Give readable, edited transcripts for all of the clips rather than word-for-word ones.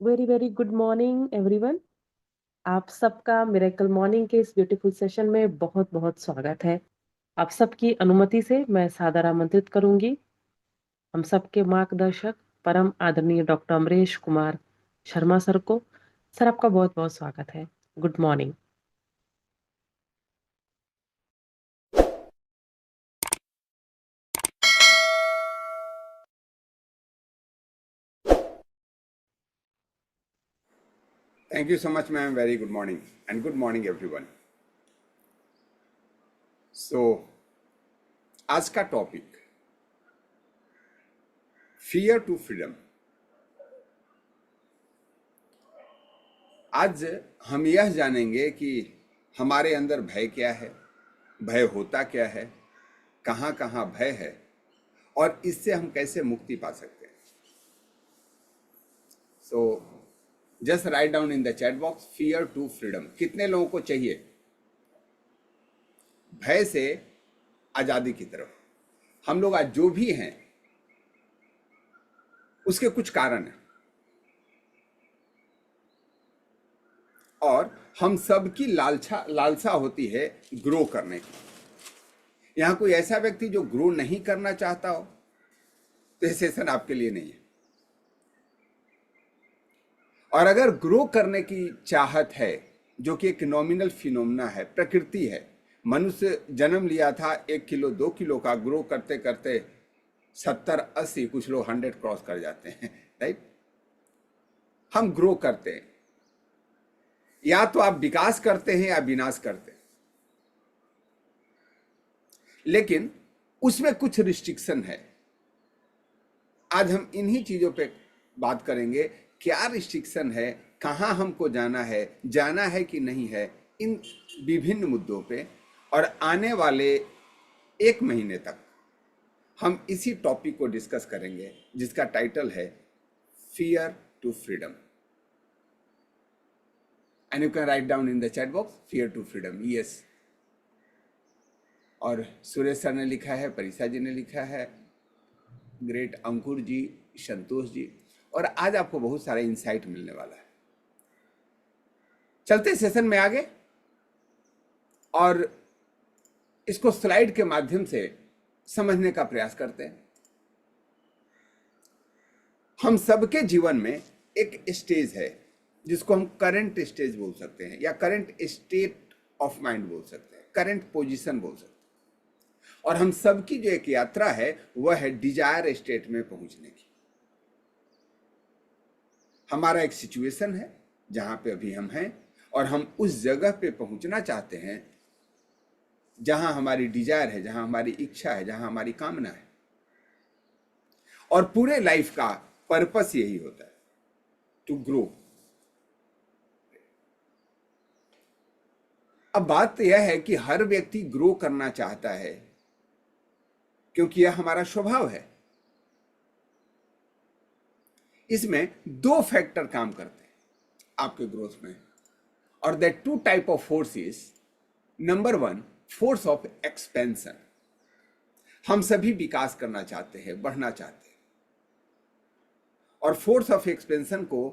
Very very good morning everyone. आप सबका miracle morning के इस ब्यूटीफुल सेशन में बहुत बहुत स्वागत है। आप सबकी अनुमति से मैं सादर आमंत्रित करूंगी हम सबके मार्गदर्शक परम आदरणीय डॉक्टर अमरेश कुमार शर्मा सर को। सर, आपका बहुत बहुत स्वागत है। Good morning. Thank you so much, ma'am. Very good morning. And good morning, everyone. So, आज का टॉपिक फियर टू फ्रीडम। आज हम यह जानेंगे कि हमारे अंदर भय क्या है, भय होता क्या है, कहाँ कहाँ भय है और इससे हम कैसे मुक्ति पा सकते हैं। So just write down in the chat box fear to freedom. कितने लोगों को चाहिए भय से आजादी की तरफ? हम लोग आज जो भी हैं उसके कुछ कारण हैं और हम सबकी लालसा होती है ग्रो करने की। यहां कोई ऐसा व्यक्ति जो ग्रो नहीं करना चाहता हो तो यह सेशन आपके लिए नहीं है। और अगर ग्रो करने की चाहत है, जो कि एक नॉमिनल फिनोमिना है, प्रकृति है। मनुष्य जन्म लिया था 1 किलो 2 किलो का, ग्रो करते करते 70 80, कुछ लोग 100 क्रॉस कर जाते हैं। राइट, हम ग्रो करते हैं। या तो आप विकास करते हैं या विनाश करते हैं, लेकिन उसमें कुछ रिस्ट्रिक्शन है। आज हम इन्हीं चीजों पे बात करेंगे। क्या रिस्ट्रिक्शन है, कहां हमको जाना है कि नहीं है, इन विभिन्न मुद्दों पे। और आने वाले 1 महीने तक हम इसी टॉपिक को डिस्कस करेंगे, जिसका टाइटल है fear to freedom. And you can write down in the chat box fear to freedom. Yes, और सुरेश सर ने लिखा है, परिसा जी ने लिखा है, ग्रेट अंकुर जी, संतोष जी। और आज आपको बहुत सारा इंसाइट मिलने वाला है। चलते सेशन में आगे और इसको स्लाइड के माध्यम से समझने का प्रयास करते हैं। हम सबके जीवन में एक स्टेज है जिसको हम करंट स्टेज बोल सकते हैं, या करंट स्टेट ऑफ माइंड बोल सकते हैं, करंट पोजीशन बोल सकते हैं। और हम सबकी जो एक यात्रा है वह है डिजायर स्टेट में पहुंचने की। हमारा एक सिचुएशन है जहां पे अभी हम हैं और हम उस जगह पे पहुंचना चाहते हैं जहां हमारी डिजायर है, जहां हमारी इच्छा है, जहां हमारी कामना है। और पूरे लाइफ का पर्पस यही होता है, टू ग्रो। अब बात यह है कि हर व्यक्ति ग्रो करना चाहता है क्योंकि यह हमारा स्वभाव है। इसमें 2 फैक्टर काम करते हैं आपके ग्रोथ में, और that 2 type of forces. Number 1, force of expansion. हम सभी विकास करना चाहते हैं, बढ़ना चाहते हैं। और फोर्स ऑफ एक्सपेंशन को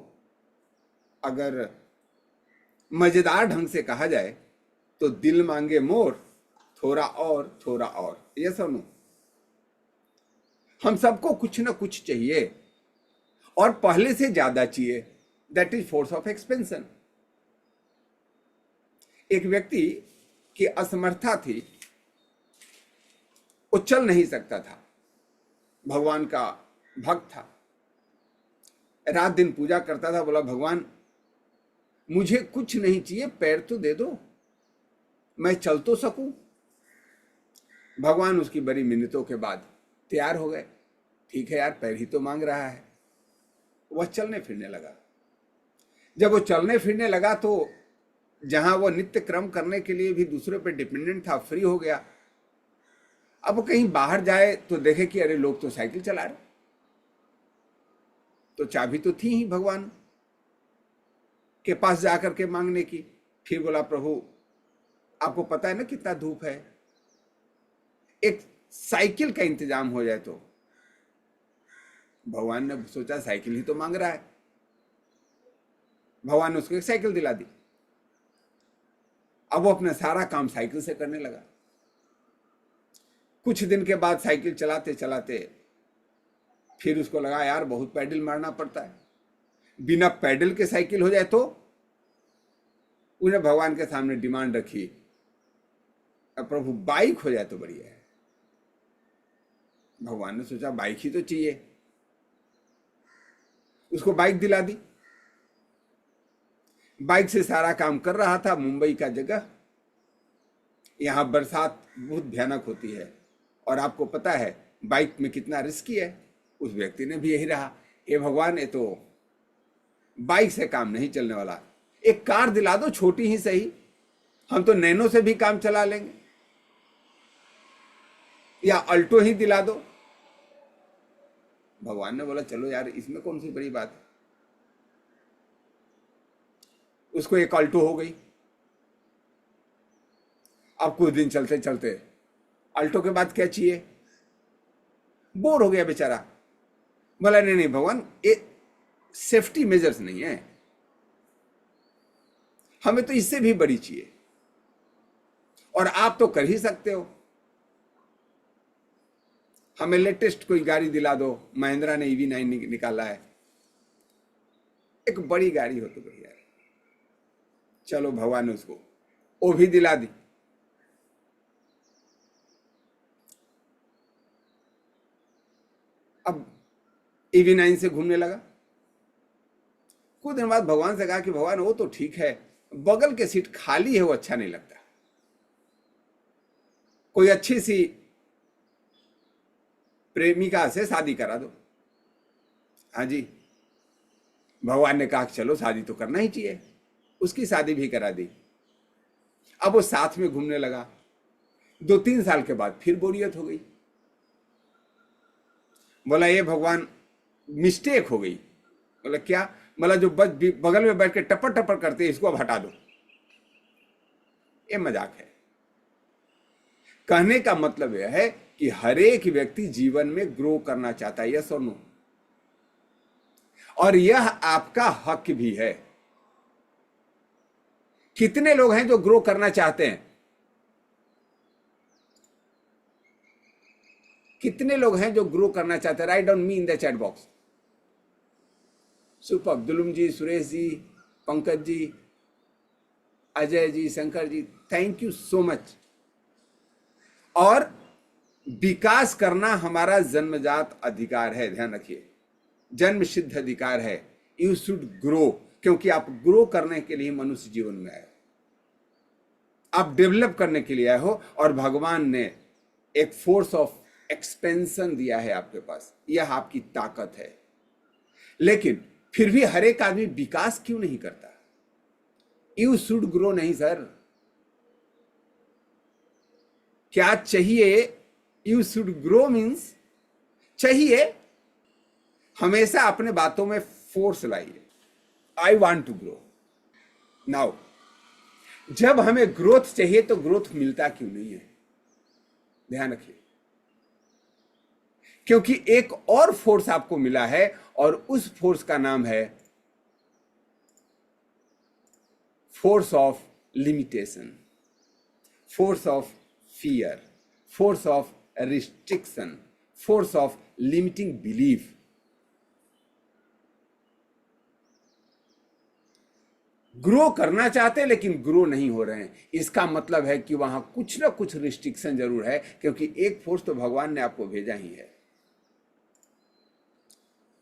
अगर मजेदार ढंग से कहा जाए तो दिल मांगे मोर, थोड़ा और थोड़ा और। ये सुनो, हम सबको कुछ ना कुछ चाहिए और पहले से ज्यादा चाहिए। That is force of expansion. एक व्यक्ति की असमर्था थी, वो चल नहीं सकता था, भगवान का भक्त था, रात दिन पूजा करता था। बोला, भगवान मुझे कुछ नहीं चाहिए, पैर तो दे दो, मैं चल तो सकूं। भगवान उसकी बड़ी मिन्नतों के बाद तैयार हो गए। ठीक है यार, पैर ही तो मांग रहा है। वह चलने फिरने लगा। जब वो चलने फिरने लगा तो जहां वो नित्य क्रम करने के लिए भी दूसरे पे डिपेंडेंट था, फ्री हो गया। अब वो कहीं बाहर जाए तो देखे कि अरे लोग तो साइकिल चला रहे, तो चाबी तो थी ही भगवान के पास जाकर के मांगने की। फिर बोला, प्रभु आपको पता है ना कितना धूप है, एक साइकिल का इंतजाम हो जाए तो। भगवान ने सोचा साइकिल ही तो मांग रहा है, भगवान ने उसको एक साइकिल दिला दी। अब वो अपना सारा काम साइकिल से करने लगा। कुछ दिन के बाद साइकिल चलाते चलाते फिर उसको लगा यार बहुत पैडल मारना पड़ता है, बिना पैडल के साइकिल हो जाए तो। उन्हें भगवान के सामने डिमांड रखी, अब प्रभु बाइक हो जाए तो बढ़िया है। भगवान ने सोचा बाइक ही तो चाहिए, उसको बाइक दिला दी। बाइक से सारा काम कर रहा था। मुंबई का जगह, यहां बरसात बहुत भयानक होती है और आपको पता है बाइक में कितना रिस्की है। उस व्यक्ति ने भी यही रहा, हे भगवान ये तो बाइक से काम नहीं चलने वाला, एक कार दिला दो छोटी ही सही, हम तो नैनो से भी काम चला लेंगे, या अल्टो ही दिला दो। भगवान ने बोला चलो यार इसमें कौन सी बड़ी बात है। उसको एक अल्टो हो गई। अब कुछ दिन चलते चलते अल्टो के बाद क्या चाहिए, बोर हो गया बेचारा। बोला नहीं नहीं भगवान ये सेफ्टी मेजर्स नहीं है, हमें तो इससे भी बड़ी चाहिए और आप तो कर ही सकते हो, हमें लेटेस्ट कोई गाड़ी दिला दो। महिंद्रा ने EV9 निकाला है, एक बड़ी गाड़ी हो तो बढ़िया है। चलो भगवान ने उसको वो भी दिला दी। अब EV9 से घूमने लगा। कुछ दिन बाद भगवान से कहा कि भगवान वो तो ठीक है, बगल के सीट खाली है वो अच्छा नहीं लगता, कोई अच्छी सी प्रेमिका से शादी करा दो। हाँ जी, भगवान ने कहा चलो शादी तो करना ही चाहिए, उसकी शादी भी करा दी। अब वो साथ में घूमने लगा। 2-3 साल के बाद फिर बोरियत हो गई। बोला ये भगवान मिस्टेक हो गई। बोला क्या? बोला जो बगल में बैठ के टपर टपर करते हैं इसको अब हटा दो। ये मजाक है। कहने का मतलब यह है कि हर एक व्यक्ति जीवन में ग्रो करना चाहता है, यस और नो, और यह आपका हक भी है। कितने लोग हैं जो ग्रो करना चाहते हैं? कितने लोग हैं जो ग्रो करना चाहते हैं? Write down me in the chat box. Super. Dulum ji, Suresh ji, Pankaj ji, Ajay ji, Shankar ji, thank you so much. और विकास करना हमारा जन्मजात अधिकार है, ध्यान रखिए, जन्म सिद्ध अधिकार है। यू शुड ग्रो, क्योंकि आप ग्रो करने के लिए मनुष्य जीवन में आए, आप डेवलप करने के लिए आए हो, और भगवान ने एक फोर्स ऑफ एक्सपेंशन दिया है आपके पास, यह आपकी ताकत है। लेकिन फिर भी हर एक आदमी विकास क्यों नहीं करता? यू शुड ग्रो नहीं सर, क्या चाहिए? यू शुड ग्रो मीन्स चाहिए हमेशा अपने बातों में फोर्स लाइए, I want to grow now. जब हमें ग्रोथ चाहिए तो ग्रोथ मिलता क्यों नहीं है? ध्यान रखिए, क्योंकि एक और फोर्स आपको मिला है, और उस फोर्स का नाम है force of limitation, force of fear, force of restriction, force of limiting belief. Grow करना चाहते हैं लेकिन ग्रो नहीं हो रहे हैं, इसका मतलब है कि वहां कुछ ना कुछ रिस्ट्रिक्शन जरूर है, क्योंकि एक फोर्स तो भगवान ने आपको भेजा ही है।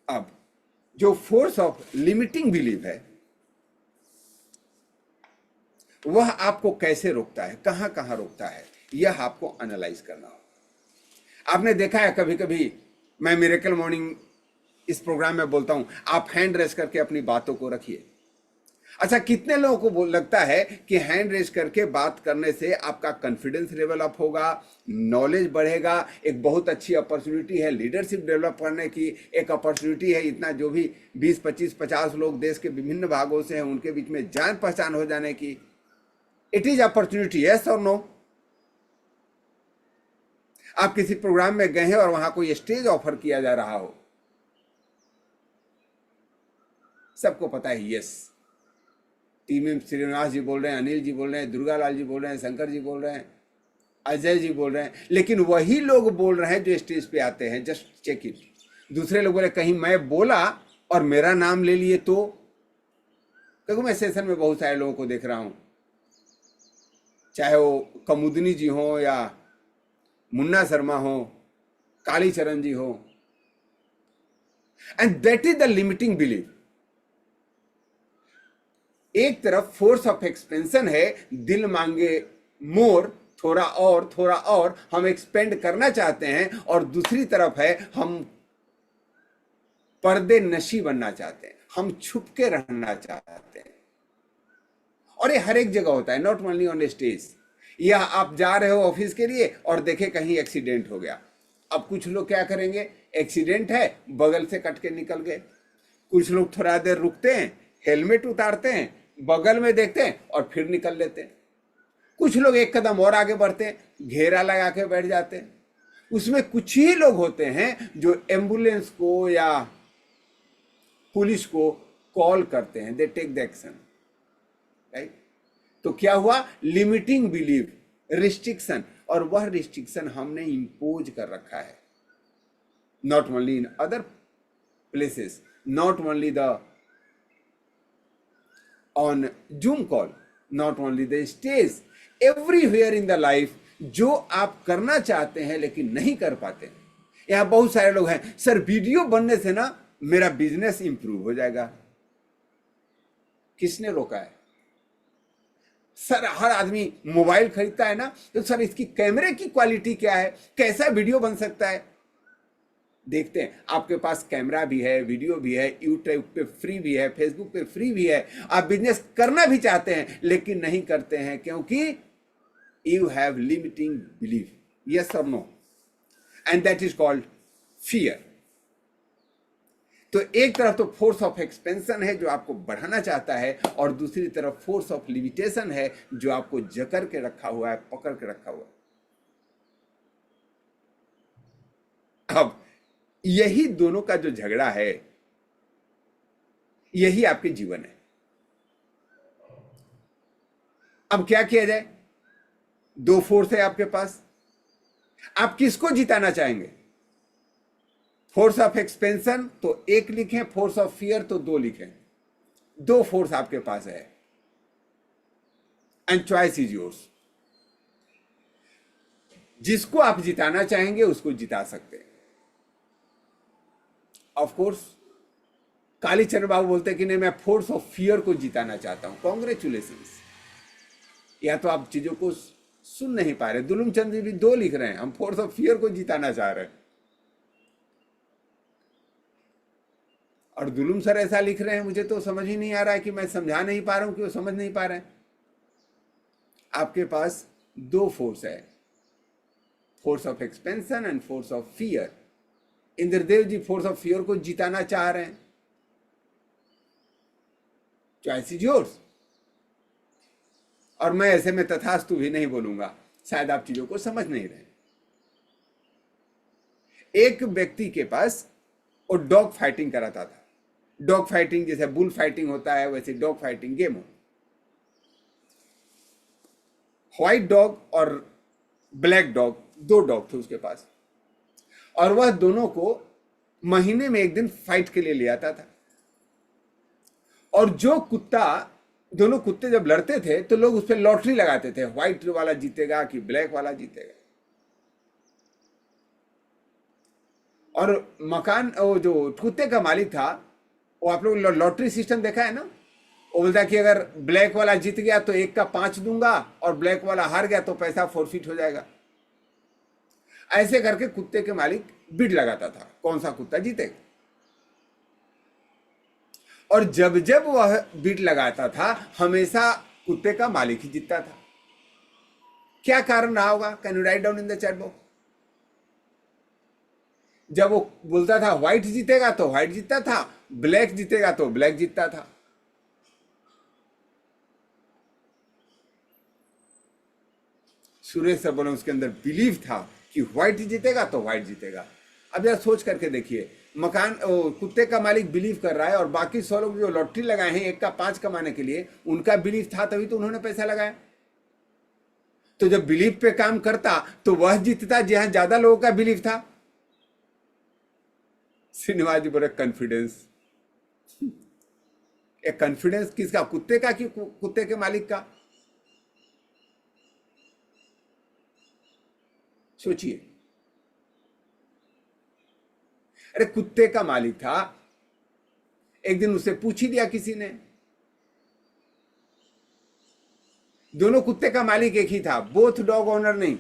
अब जो फोर्स ऑफ लिमिटिंग बिलीफ है वह आपको कैसे रोकता है, कहां कहां रोकता है, यह आपको एनालाइज करना होगा। आपने देखा है कभी कभी, मैं मिरेकल मॉर्निंग इस प्रोग्राम में बोलता हूं, आप हैंड रेस करके अपनी बातों को रखिए। अच्छा, कितने लोगों को लगता है कि हैंड रेस करके बात करने से आपका कॉन्फिडेंस लेवल अप होगा, नॉलेज बढ़ेगा, एक बहुत अच्छी अपॉर्चुनिटी है लीडरशिप डेवलप करने की, एक अपॉर्चुनिटी है इतना जो भी 20, 25, 50 लोग देश के विभिन्न भागों से हैं उनके बीच में जान पहचान हो जाने की। इट इज अपॉर्चुनिटी, यस और नो? आप किसी प्रोग्राम में गए हैं और वहां कोई स्टेज ऑफर किया जा रहा हो, सबको पता है यस, टीम श्रीनिवास जी बोल रहे हैं, अनिल जी बोल रहे हैं, दुर्गा लाल जी बोल रहे हैं, शंकर जी बोल रहे हैं, अजय जी बोल रहे हैं, लेकिन वही लोग बोल रहे हैं जो स्टेज पे आते हैं। Just check it. दूसरे लोग बोले कहीं मैं बोला और मेरा नाम ले लिए तो, क्योंकि मैं सेशन में बहुत सारे लोगों को देख रहा हूं, चाहे वो कमुदनी जी हो या मुन्ना शर्मा हो, कालीचरण जी हो, and that is the limiting belief. एक तरफ फोर्स ऑफ एक्सपेंशन है, दिल मांगे मोर, थोड़ा और हम एक्सपेंड करना चाहते हैं, और दूसरी तरफ है हम पर्दे नशी बनना चाहते हैं, हम छुप के रहना चाहते हैं। और ये हर एक जगह होता है, नॉट ओनली ऑन स्टेज। या आप जा रहे हो ऑफिस के लिए और देखे कहीं एक्सीडेंट हो गया। अब कुछ लोग क्या करेंगे, एक्सीडेंट है, बगल से कट के निकल गए। कुछ लोग थोड़ा देर रुकते हैं, हेलमेट उतारते हैं, बगल में देखते हैं और फिर निकल लेते हैं। कुछ लोग एक कदम और आगे बढ़ते हैं, घेरा लगा के बैठ जाते हैं। उसमें कुछ ही लोग होते हैं जो एम्बुलेंस को या पुलिस को कॉल करते हैं, they take the action, right. तो क्या हुआ, लिमिटिंग बिलीफ, रिस्ट्रिक्शन, और वह रिस्ट्रिक्शन हमने इंपोज कर रखा है। Not only in other places, not only the on zoom call, not only the stage, everywhere in the life, जो आप करना चाहते हैं लेकिन नहीं कर पाते। यहां बहुत सारे लोग हैं, सर वीडियो बनने से ना मेरा बिजनेस इंप्रूव हो जाएगा। किसने रोका है? सर हर आदमी मोबाइल खरीदता है ना, तो सर इसकी कैमरे की क्वालिटी क्या है, कैसा वीडियो बन सकता है। देखते हैं, आपके पास कैमरा भी है, वीडियो भी है, यूट्यूब पे फ्री भी है, फेसबुक पे फ्री भी है। आप बिजनेस करना भी चाहते हैं लेकिन नहीं करते हैं, क्योंकि you have limiting belief, yes और no, and that is called fear. तो एक तरफ तो फोर्स ऑफ एक्सपेंशन है जो आपको बढ़ाना चाहता है, और दूसरी तरफ फोर्स ऑफ लिमिटेशन है जो आपको जकड़ के रखा हुआ है, पकड़ के रखा हुआ है। अब यही दोनों का जो झगड़ा है, यही आपके जीवन है। अब क्या किया जाए? दो फोर्स है आपके पास, आप किसको जिताना चाहेंगे? फोर्स ऑफ एक्सपेंशन तो एक लिखें, फोर्स ऑफ फियर तो दो लिखें। दो फोर्स आपके पास है, एंड चॉइस इज योर्स। जिसको आप जिताना चाहेंगे उसको जिता सकते हैं। ऑफ कोर्स कालीचरण बाबू बोलते हैं कि नहीं, मैं फोर्स ऑफ फियर को जिताना चाहता हूं। कॉन्ग्रेचुलेशंस। या तो आप चीजों को सुन नहीं पा रहे। दुलुम चंद जी भी दो लिख रहे हैं, हम फोर्स ऑफ फियर को जिताना चाह रहे हैं। और दुलुम सर ऐसा लिख रहे हैं, मुझे तो समझ ही नहीं आ रहा है कि मैं समझा नहीं पा रहा हूं कि वो समझ नहीं पा रहे हैं। आपके पास दो फोर्स है, force of expansion and force of fear. Indradev ji force of fear को जिताना चाह रहे हैं। Choice is yours. और मैं ऐसे में तथास्तु भी नहीं बोलूंगा, शायद आप चीजों को समझ नहीं रहे। एक व्यक्ति के पास वो डॉग फाइटिंग कराता था। डॉग फाइटिंग जैसे बुल फाइटिंग होता है, वैसे डॉग फाइटिंग गेम हो। व्हाइट डॉग और ब्लैक डॉग, दो डॉग थे उसके पास, और वह दोनों को महीने में एक दिन फाइट के लिए ले आता था। और जो कुत्ता, दोनों कुत्ते जब लड़ते थे तो लोग उस पर लॉटरी लगाते थे, व्हाइट वाला जीतेगा कि ब्लैक वाला जीतेगा। और मकान, वो जो कुत्ते का मालिक था, वो आप लोग लॉटरी सिस्टम देखा है ना, वो बोलता कि अगर ब्लैक वाला जीत गया तो एक का 5 दूंगा, और ब्लैक वाला हार गया तो पैसा फोरफिट हो जाएगा। ऐसे करके कुत्ते के मालिक बिड लगाता था कौन सा कुत्ता जीतेगा। और जब जब वह बिड लगाता था, हमेशा कुत्ते का मालिक ही जीतता था। क्या कारण रहा होगा? Can you right down in the chat box? जब वो बोलता था व्हाइट जीतेगा तो व्हाइट जीतता था, ब्लैक जीतेगा तो ब्लैक जीतता था। सुरेश सर बोले उसके अंदर बिलीव था कि व्हाइट जीतेगा तो व्हाइट जीतेगा। अब जरा सोच करके देखिए, कुत्ते का मालिक बिलीव कर रहा है और बाकी 100 लोग जो लॉटरी लगाए हैं एक का 5 कमाने के लिए, उनका बिलीव था तभी तो उन्होंने पैसा लगाया। तो जब बिलीव पे काम करता तो वह जीतता जहां ज्यादा लोगों का बिलीव था। श्रीनिवास जी बोले कॉन्फिडेंस। एक कॉन्फिडेंस किसका? कुत्ते का कि कुत्ते के मालिक का? सोचिए। अरे कुत्ते का मालिक था, एक दिन उससे पूछ ही दिया किसी ने। दोनों कुत्ते का मालिक एक ही था, बोथ डॉग ओनर नहीं,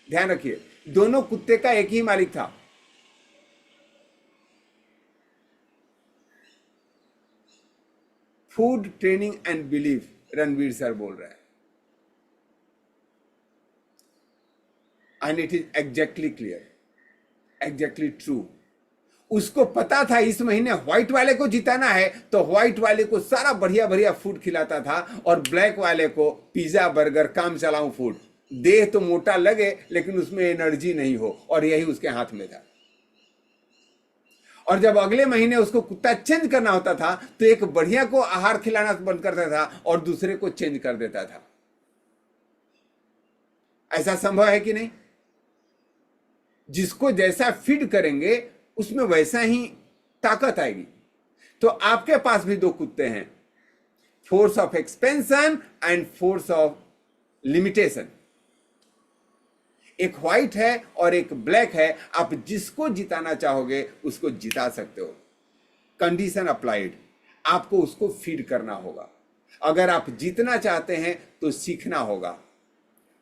ध्यान रखिए, दोनों कुत्ते का एक ही मालिक था। Food training and belief, Ranveer sir बोल रहे हैं, and it is exactly clear, exactly true. उसको पता था इस महीने व्हाइट वाले को जिताना है, तो व्हाइट वाले को सारा बढ़िया बढ़िया फूड खिलाता था और ब्लैक वाले को पिज्जा बर्गर काम चलाऊं फूड। देह तो मोटा लगे लेकिन उसमें एनर्जी नहीं हो, और यही उसके हाथ में था। और जब अगले महीने उसको कुत्ता चेंज करना होता था तो एक बढ़िया को आहार खिलाना बंद करता था और दूसरे को चेंज कर देता था। ऐसा संभव है कि नहीं? जिसको जैसा फीड करेंगे उसमें वैसा ही ताकत आएगी। तो आपके पास भी दो कुत्ते हैं, force of expansion and force of limitation. एक व्हाइट है और एक ब्लैक है। आप जिसको जिताना चाहोगे उसको जिता सकते हो। कंडीशन अप्लाइड, आपको उसको फीड करना होगा। अगर आप जीतना चाहते हैं तो सीखना होगा,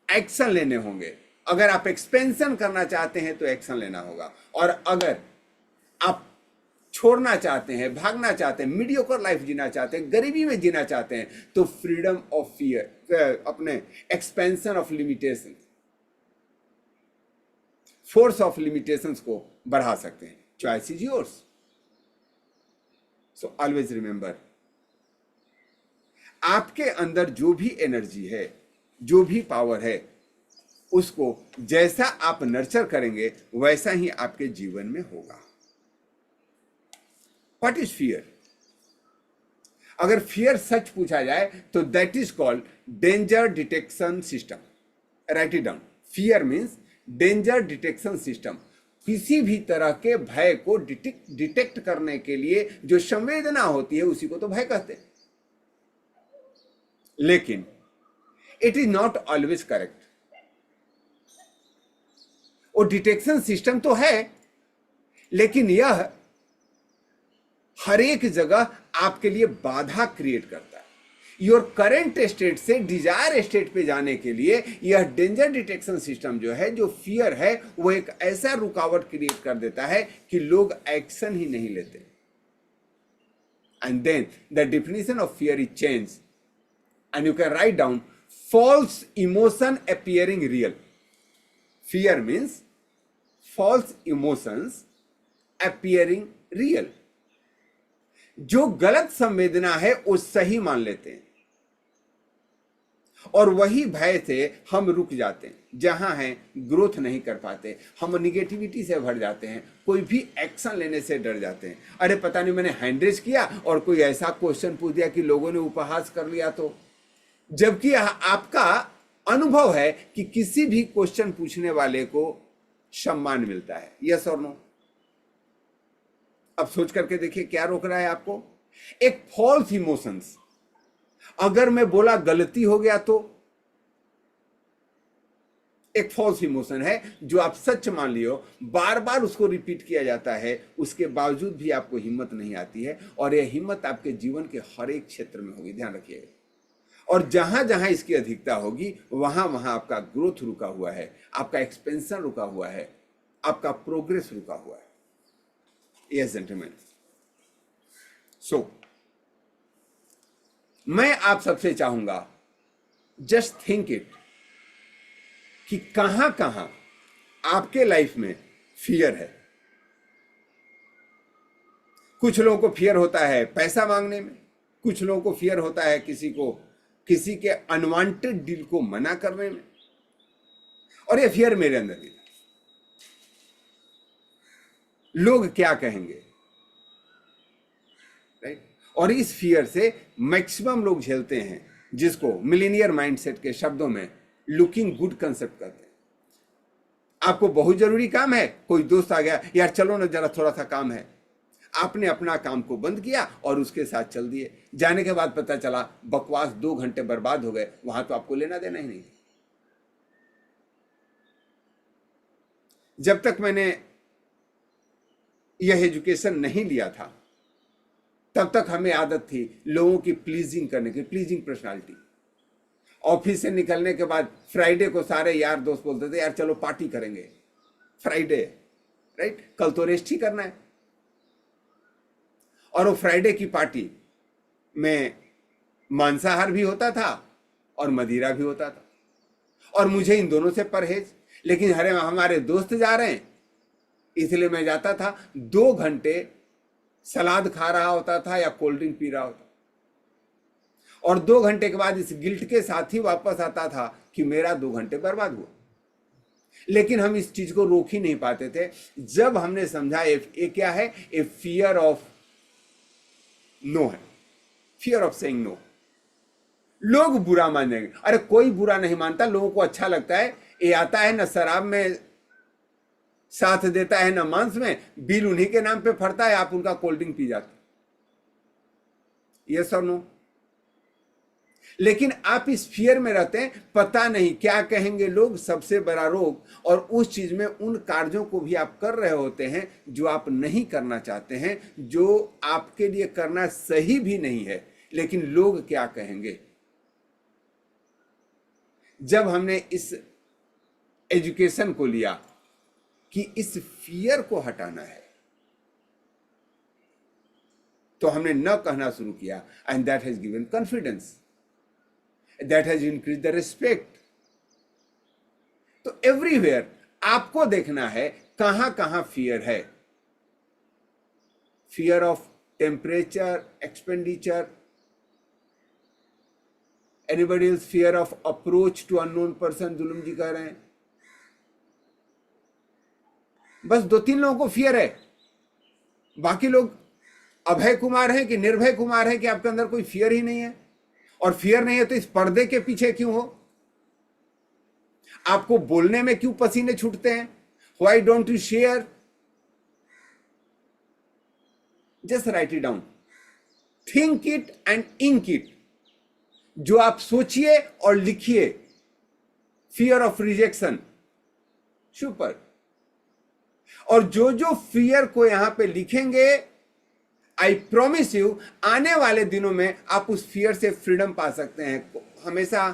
एक्शन लेने होंगे। अगर आप एक्सपेंशन करना चाहते हैं तो एक्शन लेना होगा। और अगर आप छोड़ना चाहते हैं, भागना चाहते हैं, मीडियोकर लाइफ जीना चाहते हैं, गरीबी में जीना चाहते हैं, तो फ्रीडम ऑफ फियर, अपने expansion of limitation, force of limitations को बढ़ा सकते हैं। Choice is yours. So always remember, आपके अंदर जो भी एनर्जी है, जो भी पावर है, उसको जैसा आप नर्चर करेंगे वैसा ही आपके जीवन में होगा। What is fear? अगर फियर सच पूछा जाए तो that is called danger detection system. Right it down. Fear means danger detection system. किसी भी तरह के भय को डिटेक्ट करने के लिए जो संवेदना होती है उसी को तो भय कहते हैं। लेकिन it is not always correct. वो डिटेक्शन सिस्टम तो है, लेकिन यह हर एक जगह आपके लिए बाधा क्रिएट करता है। योर करेंट स्टेट से डिजायर स्टेट पे जाने के लिए यह डेंजर डिटेक्शन सिस्टम जो है, जो फियर है, वो एक ऐसा रुकावट क्रिएट कर देता है कि लोग एक्शन ही नहीं लेते। And then the definition of fear is change and you can write down false emotion appearing real. Fear means false emotions appearing real. जो गलत संवेदना है वो सही मान लेते हैं और वही भय से हम रुक जाते हैं। जहां हैं ग्रोथ नहीं कर पाते, हम निगेटिविटी से भर जाते हैं, कोई भी एक्शन लेने से डर जाते हैं। अरे पता नहीं मैंने हैंड रेज किया और कोई ऐसा क्वेश्चन पूछ दिया कि लोगों ने उपहास कर लिया तो, जबकि आपका अनुभव है कि किसी भी क्वेश्चन पूछने वाले को सम्मान मिलता है। यस और नो? अब सोच करके देखिए क्या रोक रहा है आपको। एक फॉल्स इमोशंस, अगर मैं बोला गलती हो गया तो एक फॉल्स इमोशन है जो आप सच मान लियो, बार बार उसको रिपीट किया जाता है, उसके बावजूद भी आपको हिम्मत नहीं आती है और यह हिम्मत आपके जीवन के हर एक क्षेत्र में होगी, ध्यान रखिएगा। और जहां जहां इसकी अधिकता होगी वहां वहां आपका ग्रोथ रुका हुआ है, आपका एक्सपेंशन रुका हुआ है, आपका प्रोग्रेस रुका हुआ है। यस जेंटलमैन, सो मैं आप सबसे चाहूंगा जस्ट थिंक इट कि कहां कहां आपके लाइफ में फियर है। कुछ लोगों को फियर होता है पैसा मांगने में, कुछ लोगों को फियर होता है किसी के अनवांटेड डील को मना करने में, और ये फियर मेरे अंदर भी था। लोग क्या कहेंगे, और इस फियर से मैक्सिमम लोग झेलते हैं, जिसको मिलीनियर माइंडसेट के शब्दों में लुकिंग गुड कंसेप्ट कहते हैं। आपको बहुत जरूरी काम है, कोई दोस्त आ गया, यार चलो ना जरा थोड़ा सा काम है, आपने अपना काम को बंद किया और उसके साथ चल दिए। जाने के बाद पता चला बकवास 2 घंटे बर्बाद हो गए, वहां तो आपको लेना देना ही नहीं। जब तक मैंने यह एजुकेशन नहीं लिया था, तब तक हमें आदत थी लोगों की प्लीजिंग करने की, प्लीजिंग पर्सनालिटी। ऑफिस से निकलने के बाद फ्राइडे को सारे यार दोस्त बोलते थे, यार चलो पार्टी करेंगे, फ्राइडे, राइट, कल तो रेस्ट ही करना है। और वो फ्राइडे की पार्टी में मांसाहार भी होता था और मदिरा भी होता था, और मुझे इन दोनों से परहेज, लेकिन हमारे दोस्त जा रहे हैं इसलिए मैं जाता था। 2 घंटे सलाद खा रहा होता था या कोल्ड ड्रिंक पी रहा होता, और 2 घंटे के बाद इस गिल्ट के साथ ही वापस आता था कि मेरा 2 घंटे बर्बाद हुआ। लेकिन हम इस चीज को रोक ही नहीं पाते थे। जब हमने समझा ये क्या है, ए फियर ऑफ नो है, फियर ऑफ सेइंग नो। लोग बुरा मान जाएंगे, अरे कोई बुरा नहीं मानता, लोगों को अच्छा लगता है। ये आता है ना शराब में साथ देता है ना मांस में, बिल उन्हीं के नाम पे फटता है, आप उनका कोल्ड ड्रिंक पी जाते। यस और नो? लेकिन आप इस फियर में रहते हैं, पता नहीं क्या कहेंगे लोग, सबसे बड़ा रोग। और उस चीज में उन कार्यों को भी आप कर रहे होते हैं जो आप नहीं करना चाहते हैं, जो आपके लिए करना सही भी नहीं है, लेकिन लोग क्या कहेंगे। जब हमने इस एजुकेशन को लिया कि इस फियर को हटाना है, तो हमने न कहना शुरू किया, and that has given confidence, that has increase the respect. तो एवरीवेयर आपको देखना है कहां कहां फियर है। Fear of temperature, expenditure, anybody else fear of approach to unknown person, Julam ji कह रहे हैं। बस 2-3 लोगों को फियर है, बाकी लोग अभय कुमार हैं कि निर्भय कुमार हैं कि आपके अंदर कोई फियर ही नहीं है। और फियर नहीं है तो इस पर्दे के पीछे क्यों हो? आपको बोलने में क्यों पसीने छूटते हैं? Why don't you share? Just write it down, think it and ink it. जो आप सोचिए और लिखिए, फियर ऑफ रिजेक्शन, सुपर। और जो जो फियर को यहां पे लिखेंगे, आई प्रॉमिस यू, आने वाले दिनों में आप उस फियर से फ्रीडम पा सकते हैं। हमेशा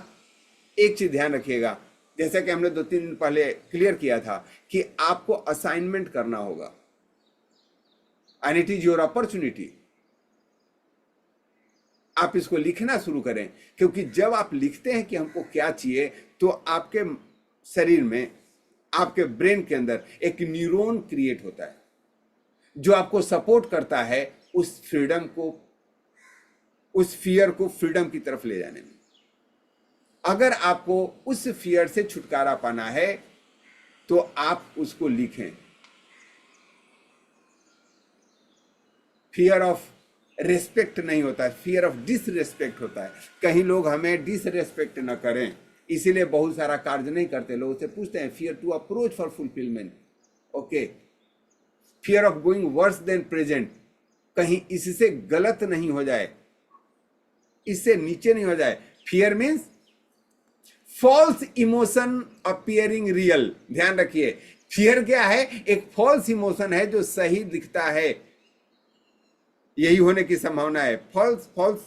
एक चीज ध्यान रखिएगा, जैसा कि हमने 2-3 दिन पहले क्लियर किया था, कि आपको असाइनमेंट करना होगा, and it is your opportunity. आप इसको लिखना शुरू करें, क्योंकि जब आप लिखते हैं कि हमको क्या चाहिए, तो आपके शरीर में, आपके ब्रेन के अंदर एक न्यूरॉन क्रिएट होता है जो आपको सपोर्ट करता है उस फ्रीडम को, उस फियर को फ्रीडम की तरफ ले जाने में। अगर आपको उस फियर से छुटकारा पाना है तो आप उसको लिखें। फियर ऑफ रिस्पेक्ट नहीं होता है, फियर ऑफ डिसरिस्पेक्ट होता है। कहीं लोग हमें डिसरिस्पेक्ट न करें, इसीलिए बहुत सारा कार्य नहीं करते। लोगों से पूछते हैं, fear to approach for fulfilment, okay. Fear of going worse than present, कहीं इससे गलत नहीं हो जाए, इससे नीचे नहीं हो जाए। Fear means false emotion appearing real. ध्यान रखिए, फियर क्या है? एक फॉल्स इमोशन है जो सही दिखता है, यही होने की संभावना है। False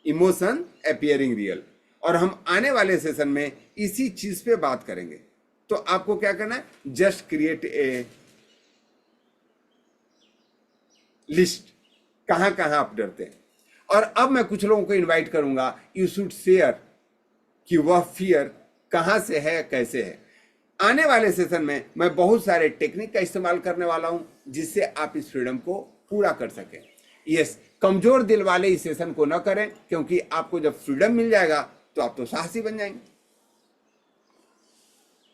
emotion appearing real. और हम आने वाले सेशन में इसी चीज पे बात करेंगे। तो आपको क्या करना है? जस्ट क्रिएट ए लिस्ट, कहां कहां आप डरते हैं। और अब मैं कुछ लोगों को इनवाइट करूंगा, यू शुड शेयर कि वह फियर कहां से है, कैसे है। आने वाले सेशन में मैं बहुत सारे टेक्निक का इस्तेमाल करने वाला हूं, जिससे आप इस फ्रीडम को पूरा कर सकें। यस, कमजोर दिल वाले इस सेशन को ना करें, क्योंकि आपको जब फ्रीडम मिल जाएगा तो आप तो साहसी बन जाएंगे।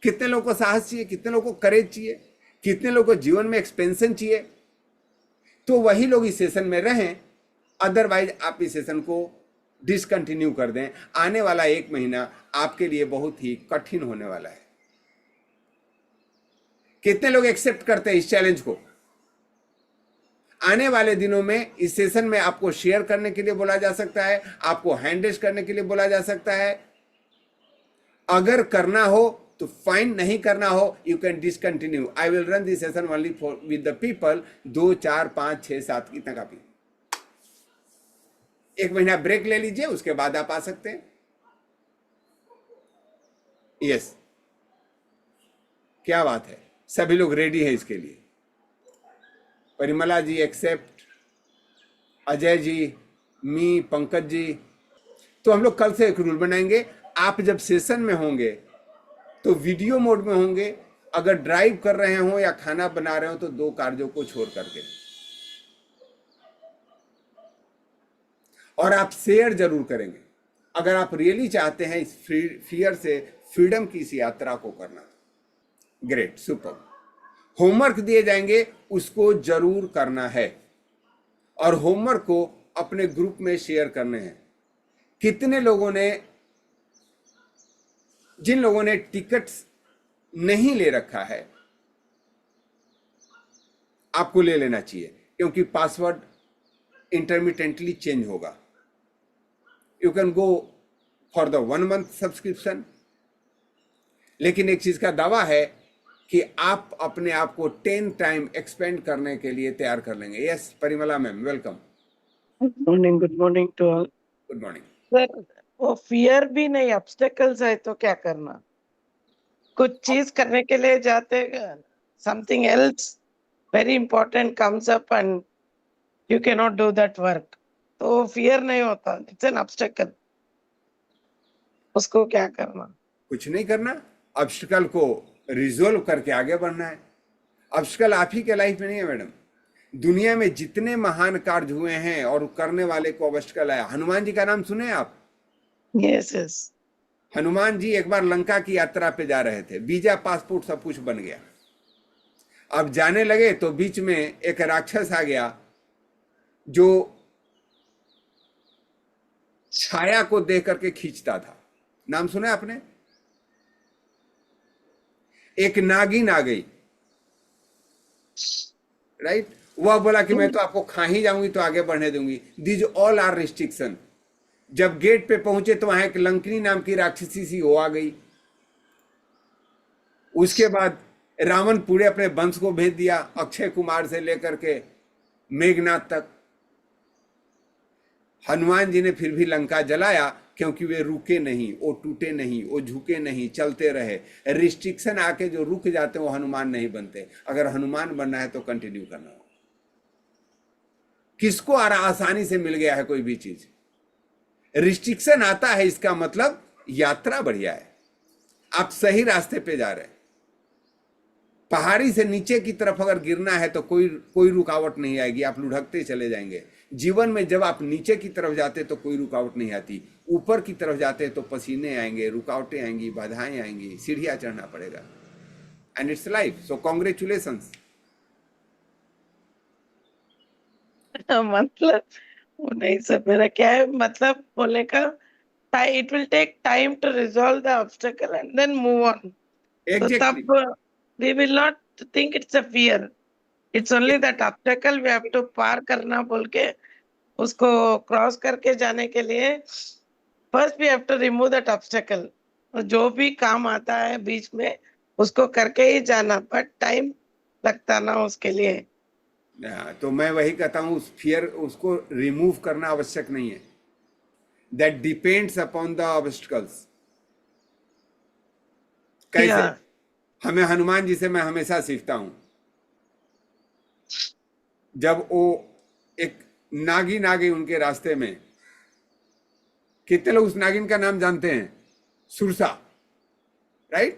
कितने लोगों को साहस चाहिए, कितने लोगों को करेज चाहिए, कितने लोगों को जीवन में एक्सपेंशन चाहिए। तो वही लोग इस सेशन में रहें अदरवाइज आप इस सेशन को डिसकंटिन्यू कर दें। आने वाला 1 महीना आपके लिए बहुत ही कठिन होने वाला है। कितने लोग एक्सेप्ट करते हैं इस चैलेंज को? आने वाले दिनों में इस सेशन में आपको शेयर करने के लिए बोला जा सकता है, आपको हैंड रेज करने के लिए बोला जा सकता है। अगर करना हो तो फाइन, नहीं करना हो you can discontinue. I will run this session only for with the people 2, 4, 5, 6, 7 कितना काफी। 1 महीना ब्रेक ले लीजिए, उसके बाद आप आ सकते हैं। यस, क्या बात है, सभी लोग रेडी है इसके लिए। परिमला जी एक्सेप्ट, अजय जी, मी, पंकज जी। तो हम लोग कल से एक रूल बनाएंगे, आप जब सेशन में होंगे तो वीडियो मोड में होंगे। अगर ड्राइव कर रहे हो या खाना बना रहे हो तो 2 कार्यों को छोड़ करके, और आप शेयर जरूर करेंगे अगर आप रियली चाहते हैं इस फियर से फ्रीडम की इस यात्रा को करना। Great, super. होमवर्क दिए जाएंगे, उसको जरूर करना है, और होमवर्क को अपने ग्रुप में शेयर करने हैं। कितने लोगों ने, जिन लोगों ने टिकट्स नहीं ले रखा है, आपको ले लेना चाहिए, क्योंकि पासवर्ड इंटरमिटेंटली चेंज होगा। You can go for the 1 month subscription, लेकिन एक चीज का दावा है कि आप अपने आप को 10 टाइम एक्सपेंड करने के लिए तैयार कर लेंगे। Yes Parimala ma'am, welcome. Good morning to all. Good morning sir, वो फियर भी नहीं, ऑब्स्टेकल्स है तो क्या करना? कुछ चीज करने के लिए जाते, something else very important comes up and you can not do that work, तो फियर नहीं होता, इट्स एन ऑब्स्टेकल। उसको क्या करना? कुछ नहीं करना, ऑब्स्टिकल को रिजोल्व करके आगे बढ़ना है। ऑब्स्टिकल आप ही के लाइफ में नहीं है मैडम, दुनिया में जितने महान कार्य हुए हैं और करने वाले को ऑब्स्टिकल आया। हनुमान जी का नाम सुने हैं आप? Yes yes. हनुमान जी एक बार लंका की यात्रा पे जा रहे थे, वीजा पासपोर्ट सब कुछ बन गया। अब जाने लगे तो बीच में एक राक्षस आ गया जो छाया को देख करके खींचता था। नाम सुना आपने? एक नागिन आ गई, राइट? वह बोला कि मैं तो आपको खा ही जाऊंगी तो आगे बढ़ने दूंगी। These all are restriction. जब गेट पे पहुंचे तो वहां एक लंकिनी नाम की राक्षसी सी वो आ गई। उसके बाद रावण पूरे अपने वंश को भेज दिया, अक्षय कुमार से लेकर के मेघनाथ तक। हनुमान जी ने फिर भी लंका जलाया, क्योंकि वे रुके नहीं, वो टूटे नहीं, वो झुके नहीं, चलते रहे। रिस्ट्रिक्शन आके जो रुक जाते हैं वो हनुमान नहीं बनते। अगर हनुमान बनना है तो कंटिन्यू करना होगा। किसको आसानी से मिल गया है कोई भी चीज? रिस्ट्रिक्शन आता है, इसका मतलब यात्रा बढ़िया है, आप सही रास्ते पे जा रहे हैं। पहाड़ी से नीचे की तरफ अगर गिरना है तो कोई रुकावट नहीं आएगी, आप लुढ़कते चले जाएंगे। जीवन में जब आप नीचे की तरफ जाते तो कोई रुकावट नहीं आती, ऊपर की तरफ जाते तो पसीने आएंगे, रुकावटें आएंगी, बाधाएं आएंगी, सीढ़ियां चढ़ना पड़ेगा। And it's life, so congratulations. मतलब वो नहीं सर, मेरा क्या है मतलब बोलने का, it will take time to resolve the obstacle and then move on. तो एग्जैक्टली। तब we will not think it's a fear, it's only that obstacle we have to पार करना बोल के, उसको क्रॉस करके जाने के लिए first we have to remove that obstacle। और जो भी काम आता है बीच में उसको करके ही जाना, बट टाइम लगता ना उसके लिए। तो मैं वही कहता हूं, उस फियर उसको रिमूव करना आवश्यक नहीं है। That depends upon the obstacles. कैसे? हमें हनुमान जी से मैं हमेशा सीखता हूं। जब वो एक नागिन आ गई उनके रास्ते में, कितने लोग उस नागिन का नाम जानते हैं? सुरसा, राइट?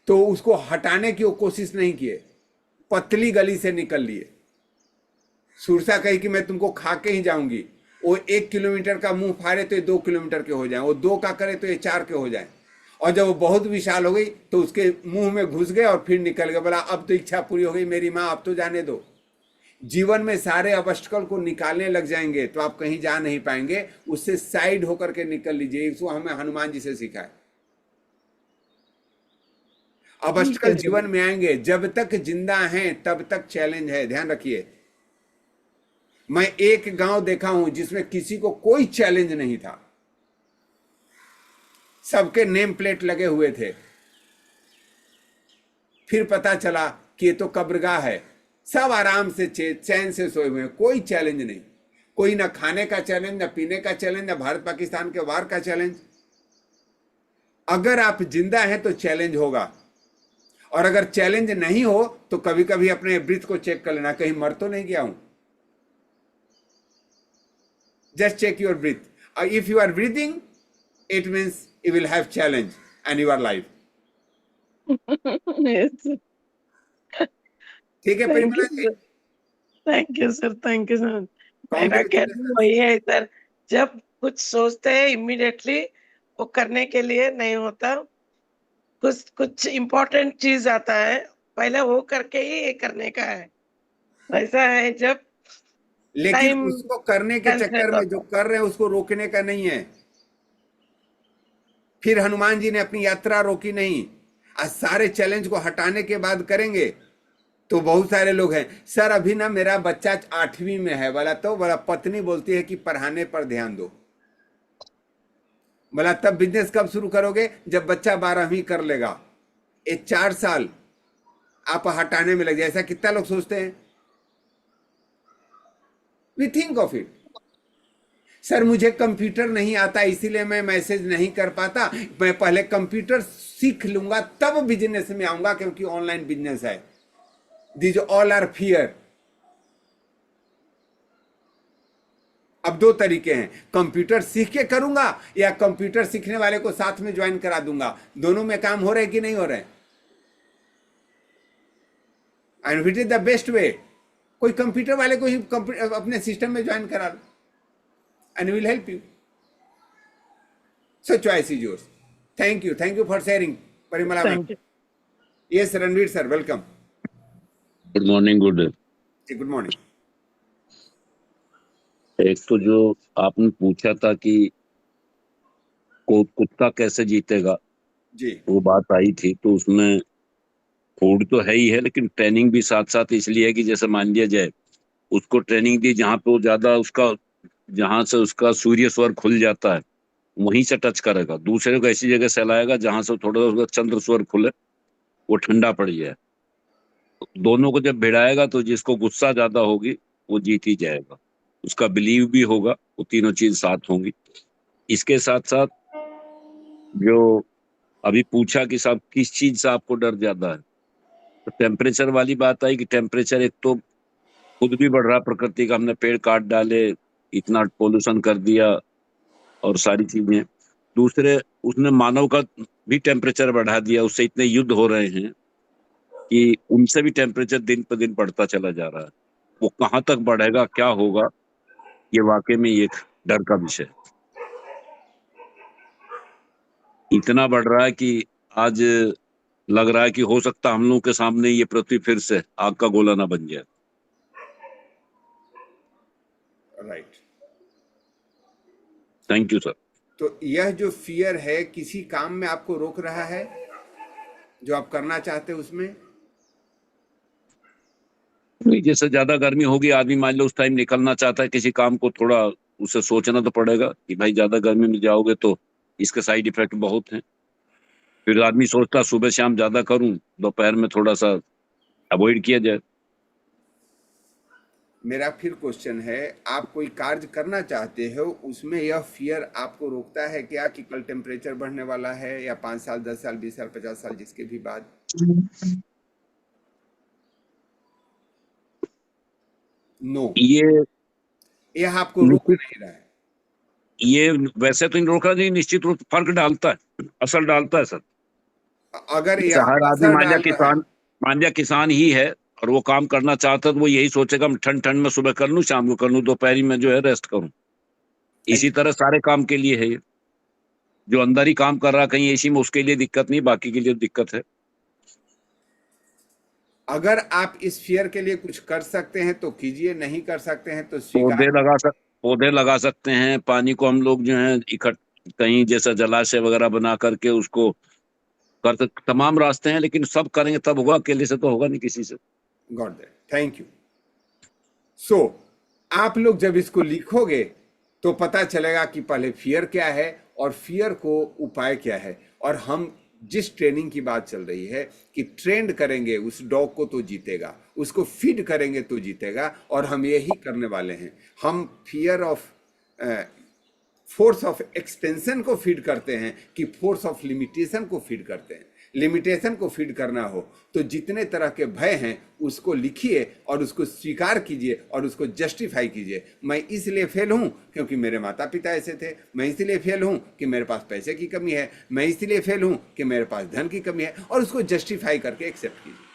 तो उसको हटाने की वो कोशिश नहीं किए, पतली गली से निकल लिए। सुरसा कही कि मैं तुमको खा के ही जाऊंगी। वो 1 किलोमीटर का मुंह फाड़े तो ये 2 किलोमीटर के हो जाए, वो 2 का करे तो ये 4 के हो जाए। और जब वो बहुत विशाल हो गई तो उसके मुंह में घुस गए और फिर निकल गए। बोला अब तो इच्छा पूरी हो गई मेरी माँ, अब तो जाने दो। जीवन में सारे ऑब्स्टिकल को निकालने लग जाएंगे तो आप कहीं जा नहीं पाएंगे, उससे साइड होकर के निकल लीजिए। इसको हमें हनुमान जी से सीखा है। ऑब्स्टिकल जीवन में आएंगे, जब तक जिंदा हैं तब तक चैलेंज है, ध्यान रखिए। मैं एक गांव देखा हूं जिसमें किसी को कोई चैलेंज नहीं था, सबके नेम प्लेट लगे हुए थे। फिर पता चला कि ये तो कब्रगाह है, सब आराम से चैन से सोए हुए हैं, कोई चैलेंज नहीं। कोई ना खाने का चैलेंज, ना पीने का चैलेंज, ना भारत पाकिस्तान के वार का चैलेंज। अगर आप जिंदा हैं तो चैलेंज होगा, और अगर चैलेंज नहीं हो तो कभी कभी अपने ब्रीथ को चेक कर लेना, कहीं मर तो नहीं गया हूं। Just check your breath. If you are breathing, it means you will have challenge and your life. Yes. ठीक है Thank Parimala you, ji? sir. Thank you, sir. Thank you, sir. मेरा कहना कॉन्ग्रेचुलेशन। वही है सर, जब कुछ सोचते हैं इमीडिएटली वो करने के लिए नहीं होता। कुछ कुछ इम्पोर्टेंट चीज आता है, पहले वो करके ही ये करने का है। ऐसा है जब लेकिन टाइम उसको करने के चक्कर कंस्ट्रेंट में जो होता कर रहे हैं उसको रोकने का नहीं है। फिर हनुमान जी ने अपनी यात्रा रोकी नहीं। आज सारे चैलेंज को हटाने के बाद करेंगे तो बहुत सारे लोग हैं, सर अभी ना मेरा बच्चा 8वीं में है, बोला तो बोला पत्नी बोलती है कि पढ़ाने पर ध्यान दो। बोला तब बिजनेस कब शुरू करोगे? जब बच्चा 12वीं कर लेगा। ये 4 साल आप हटाने में लग जाए। ऐसा कितना लोग सोचते हैं? We think of it. Sir मुझे कंप्यूटर नहीं आता इसीलिए मैं मैसेज नहीं कर पाता, मैं पहले कंप्यूटर सीख लूंगा तब बिजनेस में आऊंगा, क्योंकि ऑनलाइन बिजनेस है। This all are fear. अब 2 तरीके हैं, कंप्यूटर सीख के करूंगा या कंप्यूटर सीखने वाले को साथ में ज्वाइन करा दूंगा। दोनों में काम हो रहे कि नहीं हो रहे? And which is the best way? कोई कंप्यूटर वाले को ही अपने सिस्टम में ज्वाइन करा लो and will help you. So choice is yours. Thank you for sharing, Parimala ma'am. Thank you. Yes, Ranveer sir, welcome. Good morning. Good Good morning. एक तो जो आपने पूछा था कि कुत्ता कैसे जीतेगा, जी वो बात आई थी, तो उसमें फूड तो है ही है, लेकिन ट्रेनिंग भी साथ साथ इसलिए है कि जैसे मान लिया जाए उसको ट्रेनिंग दी जहाँ पे वो ज्यादा उसका, जहाँ से उसका सूर्य स्वर खुल जाता है वहीं से टच करेगा, दूसरे को ऐसी जगह से लाएगा जहां से थोड़ा उसका चंद्र स्वर खुले, वो ठंडा पड़ जाए। दोनों को जब भिड़ाएगा तो जिसको गुस्सा ज्यादा होगी वो जीत ही जाएगा, उसका बिलीव भी होगा, वो तीनों चीज साथ होंगी। इसके साथ साथ जो अभी पूछा कि साहब किस चीज से आपको डर ज्यादा है, तो टेम्परेचर वाली बात आई कि टेम्परेचर एक तो खुद भी बढ़ रहा, प्रकृति का हमने पेड़ काट डाले, इतना पोल्यूशन कर दिया और सारी चीजें। दूसरे उसने मानव का भी टेम्परेचर बढ़ा दिया, उससे इतने युद्ध हो रहे हैं कि उनसे भी टेम्परेचर दिन पर दिन बढ़ता चला जा रहा है। वो कहाँ तक बढ़ेगा, क्या होगा, ये वाकई में एक डर का विषय है। इतना बढ़ रहा है कि आज लग रहा है कि हो सकता हम लोगों के सामने ये पृथ्वी फिर से आग का गोला ना बन जाए। राइट। Thank you sir. तो यह जो फियर है किसी काम में आपको रोक रहा है जो आप करना चाहते हैं उसमें? नहीं, जैसे ज्यादा गर्मी होगी, आदमी मान लो उस टाइम निकलना चाहता है किसी काम को, थोड़ा उसे सोचना तो पड़ेगा कि भाई ज्यादा गर्मी में जाओगे तो इसके साइड इफेक्ट बहुत हैं। फिर आदमी सोचता सुबह शाम ज्यादा करूं, दोपहर में थोड़ा सा अवॉइड किया जाए। मेरा फिर क्वेश्चन है, आप कोई कार्य करना चाहते हो उसमें यह फियर आपको रोकता है क्या कि कल टेम्परेचर बढ़ने वाला है, या 5 साल 10 साल 20 साल 50 साल जिसके भी बाद? नो, यह आपको रोक नहीं रहा है। ये वैसे तो इन रोका नहीं, निश्चित रूप फर्क डालता है, असर डालता है सर। अगर यह हर आदमी असर डाल रहा है, मान लिया किसान ही है और वो काम करना चाहता है तो वो यही सोचेगा ठंड ठंड में सुबह कर लूं, शाम को कर लूं, दोपहरी में जो है रेस्ट करूं। इसी तरह सारे काम के लिए है ये। जो अंदर ही काम कर रहा कहीं एसी में, उसके लिए दिक्कत नहीं, बाकी के लिए दिक्कत है। अगर आप इस फियर के लिए कुछ कर सकते हैं तो कीजिए, नहीं कर सकते हैं तो स्वीकार। पौधे लगा सकते हैं, पानी को हम लोग जो है कहीं जैसा जलाशय वगैरह बना करके उसको तमाम रास्ते हैं, लेकिन सब करेंगे तब होगा, अकेले से तो होगा नहीं किसी से। Got that, thank you. So आप लोग जब इसको लिखोगे तो पता चलेगा कि पहले फियर क्या है और फियर को उपाय क्या है। और हम जिस ट्रेनिंग की बात चल रही है कि ट्रेंड करेंगे उस डॉग को तो जीतेगा, उसको फीड करेंगे तो जीतेगा, और हम यही करने वाले हैं। हम fear of force of expansion को फीड करते हैं कि फोर्स ऑफ लिमिटेशन को फीड करते हैं। लिमिटेशन को फीड करना हो तो जितने तरह के भय हैं उसको लिखिए और उसको स्वीकार कीजिए और उसको जस्टिफाई कीजिए। मैं इसलिए फेल हूं क्योंकि मेरे माता पिता ऐसे थे, मैं इसलिए फेल हूं कि मेरे पास पैसे की कमी है, मैं इसलिए फेल हूं कि मेरे पास धन की कमी है, और उसको जस्टिफाई करके एक्सेप्ट कीजिए।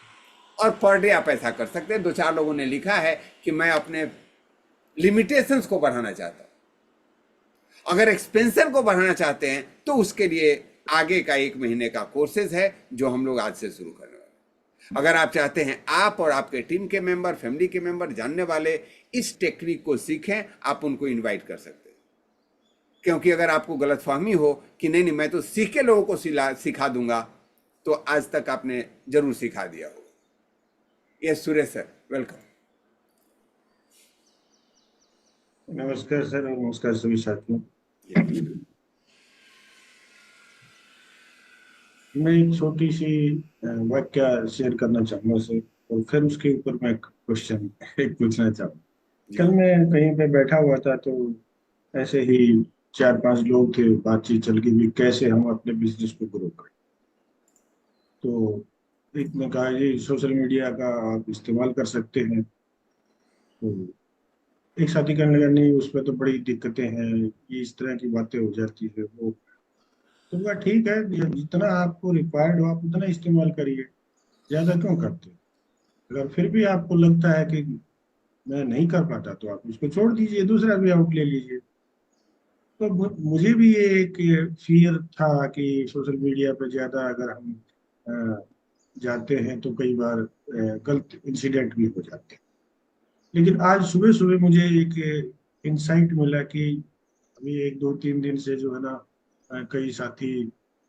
और पर डे आप ऐसा कर सकते हैं। 2-4 लोगों ने लिखा है कि मैं अपने लिमिटेशंस को बढ़ाना चाहता हूं। अगर एक्सपेंशन को बढ़ाना चाहते हैं तो उसके लिए आगे का 1 महीने का कोर्सेज है जो हम लोग आज से शुरू करने वाले हैं। अगर आप चाहते हैं आप और आपके टीम के मेंबर, फैमिली के मेंबर, जानने वाले इस टेक्निक को सीखें, आप उनको इनवाइट कर सकते हैं। क्योंकि अगर आपको गलतफहमी हो कि नहीं मैं तो सीख के लोगों को सिखा दूंगा, तो आज तक आपने जरूर सिखा दिया होगा। Yes Suresh sir, welcome. नमस्कार सर, नमस्कार सभी साथियों। मैं एक छोटी सी वाक्य शेयर करना चाहूंगा सर, और फिर उसके ऊपर मैं क्वेश्चन एक पूछना चाहूँगा। कल मैं कहीं पे बैठा हुआ था तो ऐसे ही 4-5 लोग थे, बातचीत चल गई भी कैसे हम अपने बिजनेस को ग्रो करें। तो एक ने कहा ये सोशल मीडिया का आप इस्तेमाल कर सकते हैं। तो एक साथी कहने लगा नहीं उसमें तो बड़ी दिक्कतें हैं, ये इस तरह की बातें हो जाती है वो। तो कहा ठीक है, जितना आपको रिक्वायर्ड हो आप उतना इस्तेमाल करिए, ज्यादा क्यों करते हो। अगर फिर भी आपको लगता है कि मैं नहीं कर पाता तो आप उसको छोड़ दीजिए, दूसरा भी आउट ले लीजिए। तो मुझे भी ये एक फियर था कि सोशल मीडिया पे ज्यादा अगर हम जाते हैं तो कई बार गलत इंसिडेंट भी हो जाते हैं। लेकिन आज सुबह सुबह मुझे एक इंसाइट मिला कि अभी 1-2-3 दिन से जो है ना कई साथी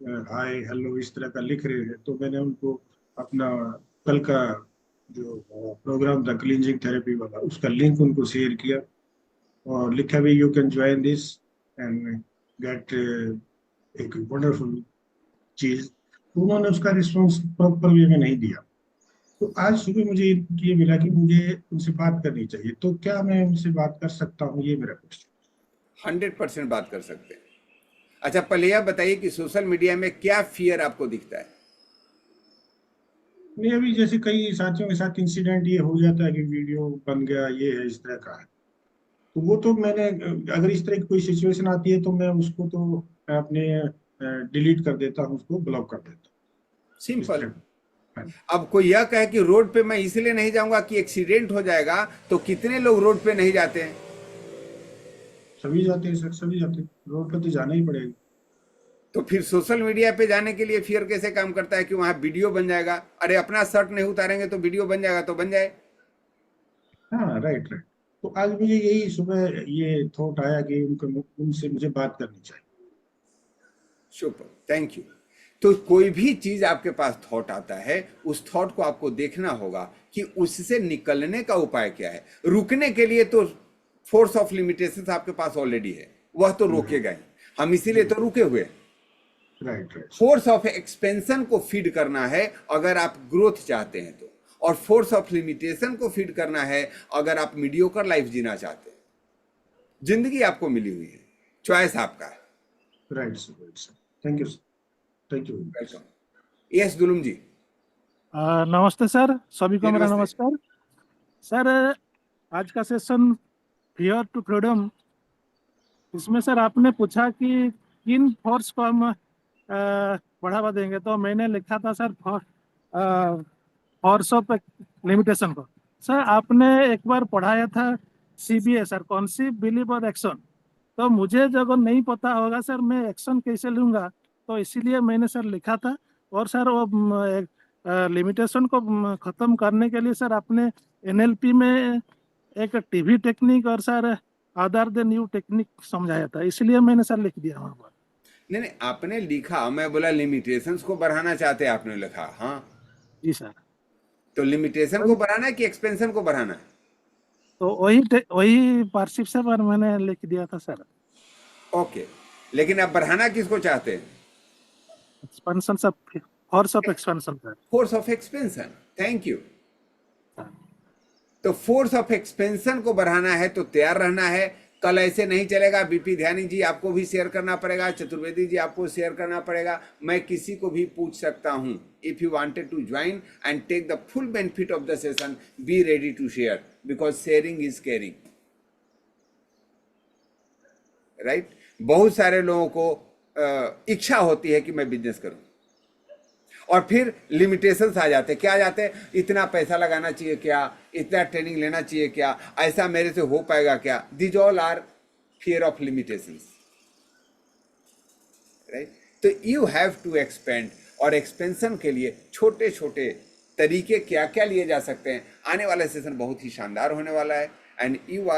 हाय हेलो इस तरह का लिख रहे हैं। तो मैंने उनको अपना कल का जो प्रोग्राम था क्लींजिंग थेरेपी वाला, उसका लिंक उनको शेयर किया और लिखा भी you can join this and get एक वंडरफुल चीज। तो उन्होंने उसका रिस्पॉन्स प्रॉपर वे में नहीं दिया। तो आज सुबह मुझे ये मिला कि मुझे उनसे बात करनी चाहिए। तो क्या मैं उनसे बात कर सकता हूँ, ये मेरा क्वेश्चन। 100% बात कर सकते हैं। अच्छा पहले यह बताइए कि सोशल मीडिया में क्या फियर आपको दिखता है? नहीं, अभी जैसे कई साथियों के साथ इंसिडेंट ये हो जाता है कि वीडियो बन गया, ये है इस तरह का है। तो वो तो मैंने अगर इस तरह की कोई सिचुएशन आती है तो मैं उसको तो अपने डिलीट कर देता हूँ, उसको ब्लॉक कर देता हूँ इस सिंपल। तरह का। अब कोई यह कहे कि रोड पे मैं इसलिए नहीं जाऊंगा कि एक्सीडेंट हो जाएगा, तो कितने लोग रोड पे नहीं जाते हैं? सभी जाते हैं सर, सभी जाते हैं, रोड पर तो जाना ही पड़ेगा। तो फिर सोशल मीडिया पे जाने के लिए फियर कैसे काम करता है कि वहां वीडियो बन जाएगा? अरे अपना शर्ट नहीं उतारेंगे तो वीडियो बन जाएगा, तो बन जाए। हाँ राइट राइट। तो आज मुझे यही सुबह ये थॉट आया कि उनसे मुझे बात करनी चाहिए। Super, thank you. तो कोई भी चीज आपके पास थॉट आता है, उस थॉट को आपको देखना होगा कि उससे निकलने का उपाय क्या है। रुकने के लिए तो फोर्स ऑफ लिमिटेशन आपके पास ऑलरेडी है, वह तो रोकेगा ही। हम इसीलिए तो रुके हुए हैं। Right right. Force of expansion को फीड करना है अगर आप ग्रोथ चाहते हैं तो, और फोर्स ऑफ लिमिटेशन को फीड करना है अगर आप मीडियोकर लाइफ जीना चाहते हैं। जिंदगी आपको मिली हुई है, चॉइस आपका है। Right sir, thank you sir, thank you. Welcome. Yes Dulum ji. नमस्ते सर, सभी को मेरा नमस्ते। नमस्कार। सर आज का सेशन फियर टू फ्रीडम, इसमें सर आपने पूछा कि किन फोर्स को हम बढ़ावा देंगे, तो मैंने लिखा था सर फोर्स ऑफ लिमिटेशन को। सर आपने एक बार पढ़ाया था CBA सर, कॉन्सीव बिलीव और एक्शन। तो मुझे जब नहीं पता होगा सर मैं एक्शन कैसे लूँगा, तो इसीलिए मैंने सर लिखा था। और सर वो लिमिटेशन को खत्म करने के लिए सर आपने एनएलपी में एक टीवी टेक्निक और sir other the new technique समझाया था, इसलिए मैंने सर लिख दिया वहाँ पर। नहीं नहीं, आपने लिखा, मैं बोला लिमिटेशंस को बढ़ाना चाहते हैं, आपने लिखा। हाँ, जी सर। तो लिमिटेशन को बढ़ाना है कि एक्सपेंशन को बढ़ाना है? तो वही पार्टशिप से पर मैंने लिख दिया था सर। ओके, लेकिन आप बढ़ाना किसको चाहते हैं? एक्सपेंशन सब, force of expansion sir. Force of expansion, thank you. तो फोर्स ऑफ एक्सपेंशन को बढ़ाना है तो तैयार रहना है। कल ऐसे नहीं चलेगा। बीपी ध्यानी जी आपको भी शेयर करना पड़ेगा, चतुर्वेदी जी आपको शेयर करना पड़ेगा, मैं किसी को भी पूछ सकता हूं। If you wanted to join and take the full benefit of the session, be ready to share, because sharing is caring, right. बहुत सारे लोगों को इच्छा होती है कि मैं बिजनेस करूं, और फिर लिमिटेशंस आ जाते हैं। क्या आ जाते हैं? इतना पैसा लगाना चाहिए क्या, इतना ट्रेनिंग लेना चाहिए क्या, ऐसा मेरे से हो पाएगा क्या? This all are fear of limitations, right. तो यू हैव टू एक्सपेंड, और एक्सपेंशन के लिए छोटे छोटे तरीके क्या क्या लिए जा सकते हैं। आने वाला सेशन बहुत ही शानदार होने वाला है, and you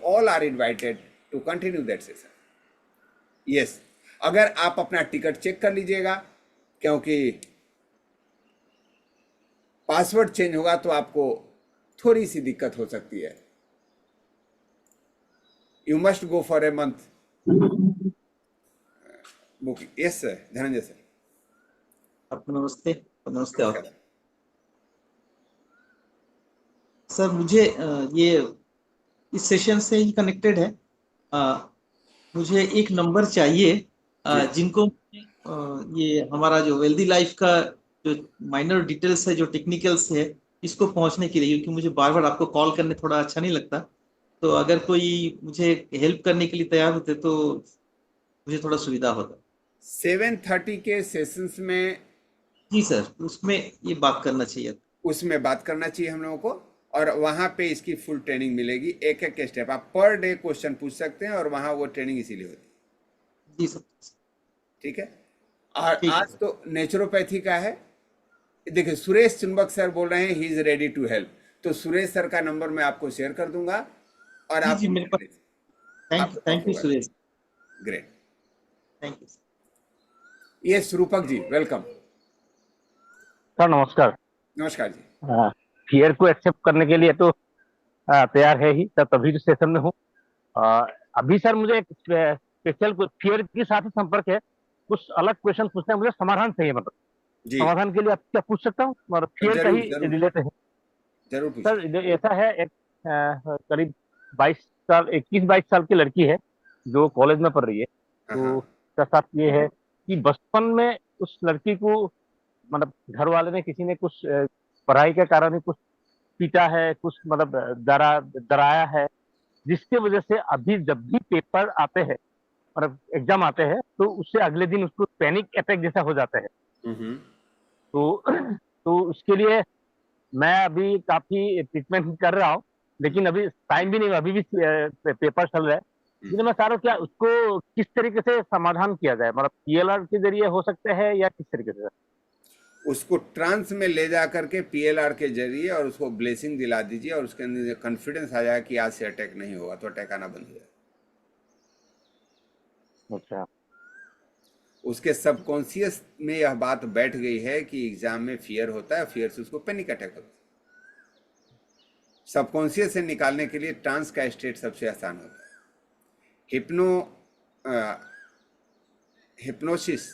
all are invited to continue that session. Yes, अगर आप अपना टिकट चेक कर लीजिएगा, क्योंकि पासवर्ड चेंज होगा तो आपको थोड़ी सी दिक्कत हो सकती है। You must go for a month booking. Yes sir, Dhananjay sir. आपको नमस्ते। नमस्ते आप सर। मुझे ये इस सेशन से ही कनेक्टेड है। मुझे एक नंबर चाहिए जिनको ये हमारा जो वेल्दी लाइफ का जो माइनर डिटेल्स है, जो टेक्निकल्स है, इसको पहुंचने के लिए, क्योंकि मुझे बार बार आपको कॉल करने थोड़ा अच्छा नहीं लगता, तो अगर कोई मुझे हेल्प करने के लिए तैयार होते तो मुझे थोड़ा सुविधा होता। 7:30 के सेशंस में, जी सर, उसमें ये बात करना चाहिए। उसमें बात करना चाहिए हम लोगों को, और वहां पे इसकी फुल ट्रेनिंग मिलेगी। एक एक स्टेप आप पर डे क्वेश्चन पूछ सकते हैं, और वहां वो ट्रेनिंग इसीलिए होती है। जी सर, ठीक है। और ठीक है आज तो नेचुरोपैथी का है। देखिए, सुरेश चुंबक सर बोल रहे हैं he is ready to help, तो सुरेश सर का नंबर मैं आपको शेयर कर दूंगा, और आप जी मेरे पास। Thank you Suresh. Great, thank you. Yes Rupak ji, welcome. Sir नमस्कार। नमस्कार जी। फियर को एक्सेप्ट करने के लिए तो तैयार है ही सर, तभी तो सेशन में हूँ। अभी सर मुझे एक स्पेशल फियर के साथ ही संपर्क है, कुछ अलग क्वेश्चन पूछना है मुझे, समाधान चाहिए। मतलब जी समाधान के लिए आप क्या पूछ सकता हूँ, और फियर का जरूर ही जरूर रिलेटेड है जरूर पूछिए। सर। ऐसा है, एक करीब 21-22 साल की लड़की है जो कॉलेज में पढ़ रही है। तो उसका साथ ये है कि बचपन में उस लड़की को मतलब घर वाले ने, किसी ने कुछ पढ़ाई के कारण ही कुछ पीटा है, कुछ मतलब डराया है, जिसके वजह से अभी जब भी पेपर आते हैं, मतलब एग्जाम आते हैं, तो उससे अगले दिन उसको पैनिक अटैक जैसा हो जाता है। तो तो उसके लिए मैं अभी काफी ट्रीटमेंट कर रहा हूँ, लेकिन अभी टाइम भी नहीं हुआ, अभी भी पेपर चल रहा है। इसलिए मैं चाह रहा हूँ क्या उसको किस तरीके से समाधान किया जाए, मतलब पीएलआर के जरिए हो सकते हैं या किस तरीके से? उसको ट्रांस में ले जा करके पीएलआर के जरिए, और उसको ब्लेसिंग दिला दीजिए, और उसके अंदर कॉन्फिडेंस आ जाए कि आज से अटैक नहीं होगा, तो अटैक आना बंद हो जाए। अच्छा, उसके सबकॉन्शियस में यह बात बैठ गई है कि एग्जाम में फियर होता है, फियर से उसको पैनिक अटैक होता है। सबकॉन्शियस से निकालने के लिए ट्रांस का स्टेट सबसे आसान होता है। हिप्नोसिस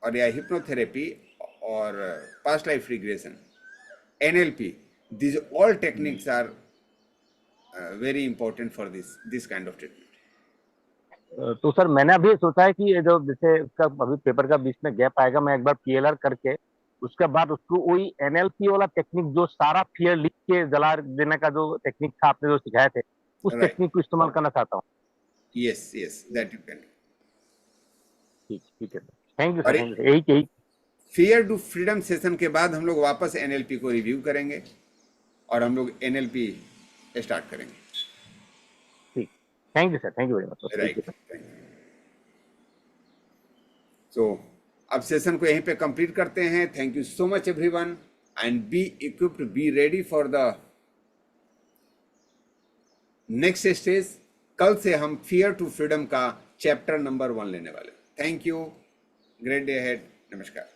और या हिप्नोथेरेपी और past life regression, NLP, these all techniques are very important for this kind of treatment. तो सर मैंने अभी सोचा है कि ये जो जैसे उसका अभी पेपर का बीच में गैप आएगा, मैं एक बार पीएलआर करके उसके बाद उसको वही एनएलपी वाला टेक्निक, जो सारा फियर लिख के जला देने का जो टेक्निक था आपने जो सिखाए थे, उस Right. टेक्निक को इस्तेमाल करना चाहता हूँ। Yes, that you can. ठीक है, थैंक यू सर, यही फियर टू फ्रीडम सेशन के बाद हम लोग वापस एनएलपी को रिव्यू करेंगे, और हम लोग एनएलपी स्टार्ट करेंगे। ठीक, thank you sir, thank you very much. Right, so अब सेशन को यहीं पे कंप्लीट करते हैं। Thank you so much everyone and be equipped, be ready for the next stage. कल से हम फियर टू फ्रीडम का चैप्टर नंबर 1 लेने वाले। Thank you, great day ahead, नमस्कार।